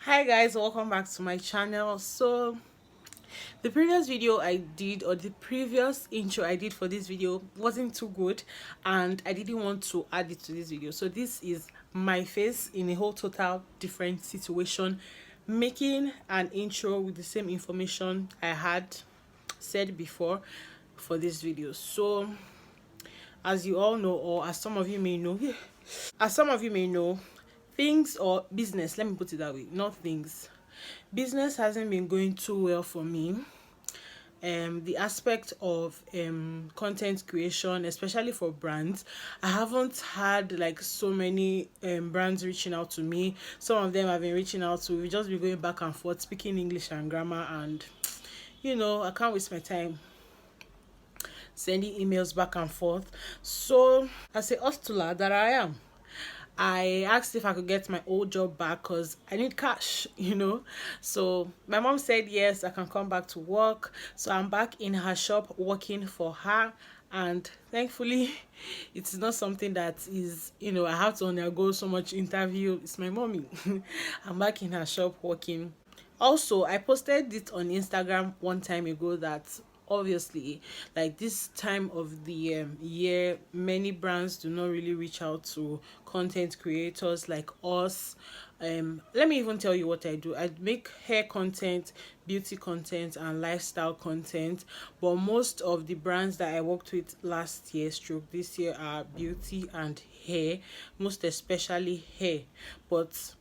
Hi guys, welcome back to my channel. So the previous video I did, or the previous intro I did for this video, wasn't too good and I didn't want to add it to this video. So this is my face in a whole total different situation, making an intro with the same information I had said before for this video. So as you all know, or as some of you may know, things or business, let me put it that way, not things, business hasn't been going too well for me. The aspect of content creation, especially for brands, I haven't had like so many brands reaching out to me. Some of them have been reaching out to, we just be going back and forth speaking English and grammar, and I can't waste my time sending emails back and forth. So as a hustler that I am, I asked if I could get my old job back because I need cash. So my mom said yes, I can come back to work. So I'm back in her shop working for her. And thankfully, it's not something that is, I have to undergo so much interview. It's my mommy. I'm back in her shop working. Also, I posted it on Instagram one time ago that obviously, like, this time of the year, many brands do not really reach out to content creators like us. Let me even tell you what I do. I make hair content, beauty content, and lifestyle content, but most of the brands that I worked with last year stroke this year are beauty and hair, most especially hair. But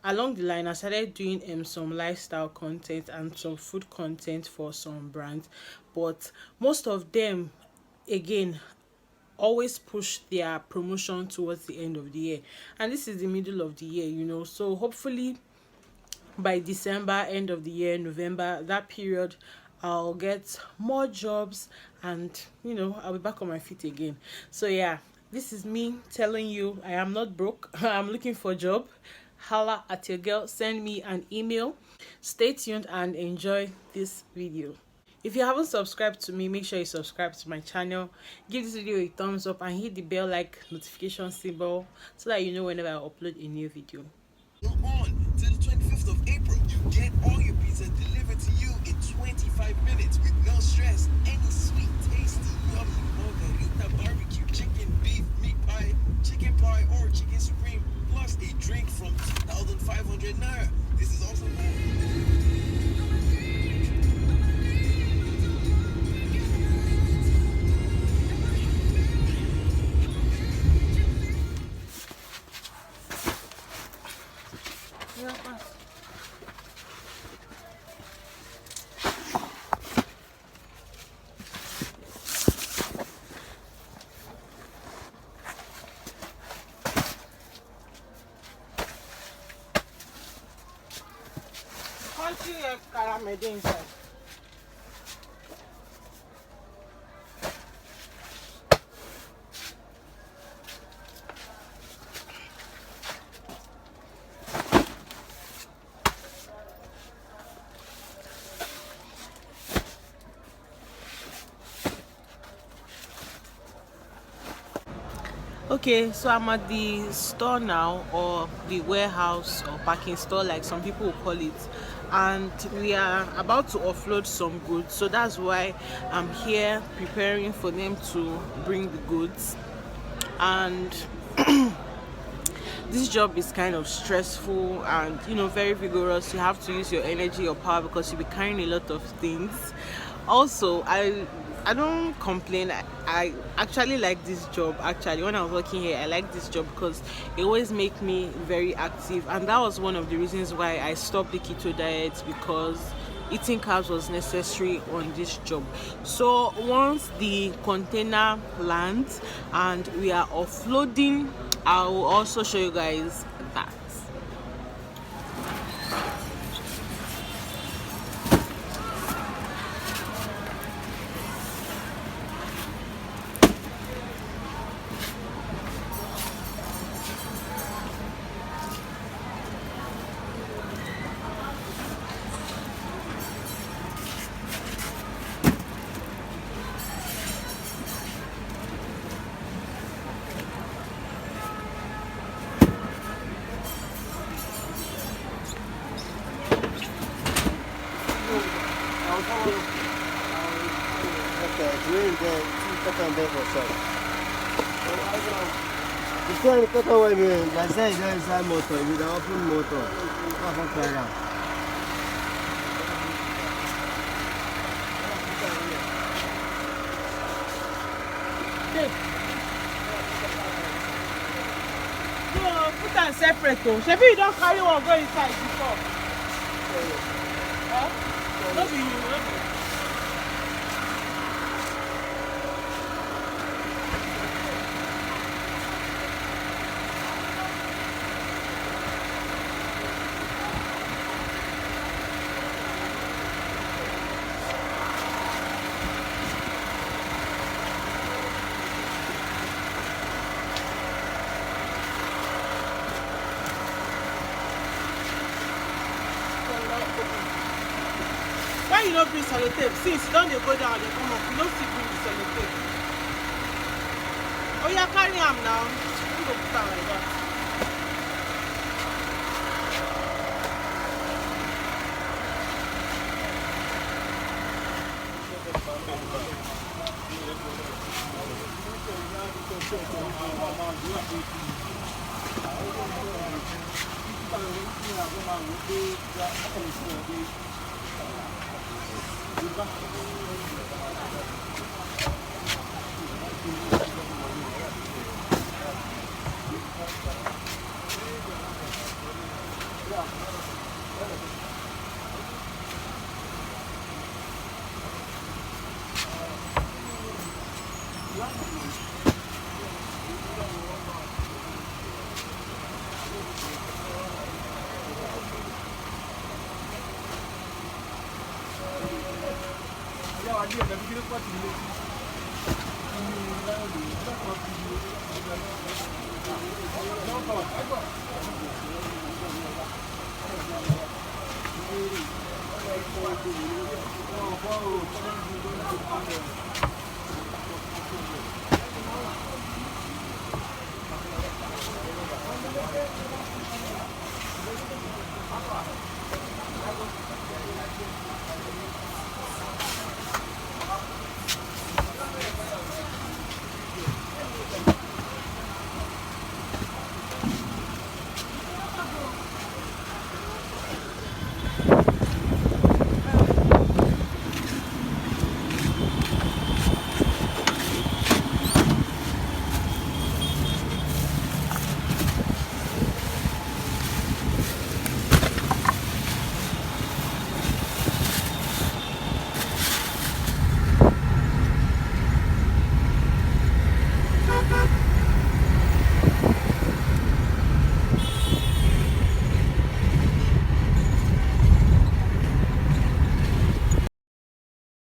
along the line, I started doing some lifestyle content and some food content for some brands, but most of them, again, always push their promotion towards the end of the year, and this is the middle of the year. So hopefully by December, end of the year, November, that period, I'll get more jobs, and I'll be back on my feet again. So yeah, this is me telling you I am not broke. I'm looking for a job. Holla at your girl, send me an email. Stay tuned and enjoy this video. If you haven't subscribed to me, make sure you subscribe to my channel. Give this video a thumbs up and hit the bell like notification symbol so that you know whenever I upload a new video. On till the 25th of April, you get all your pizza delivered to you in 25 minutes with no stress. Any sweet, tasty, yummy margarita, barbecue, chicken, beef, meat pie, chicken pie, or chicken supreme, plus a drink from 2,500 naira. This is also country caramel inside. Okay, so I'm at the store now, or the warehouse or parking store, like some people will call it, and we are about to offload some goods. So that's why I'm here preparing for them to bring the goods. And this job is kind of stressful and very vigorous. You have to use your energy, your power, because you'll be carrying a lot of things. Also, I don't complain. I actually like this job. Actually, when I was working here, I like this job because it always make me very active, and that was one of the reasons why I stopped the keto diet, because eating carbs was necessary on this job. So once the container lands and we are offloading, I will also show you guys that. Okay, doing the second day for sure. You can't cut away me. That's it. There's a motor. With the open motor. Half a car. No, put am separate though. Shebi you don carry one go inside before. Huh? No be you, no be. Why you no bring sellotape? Since you don dey go down, dey come up, you no still bring the sellotape. Oh yeah, carry am now. You go put am like that.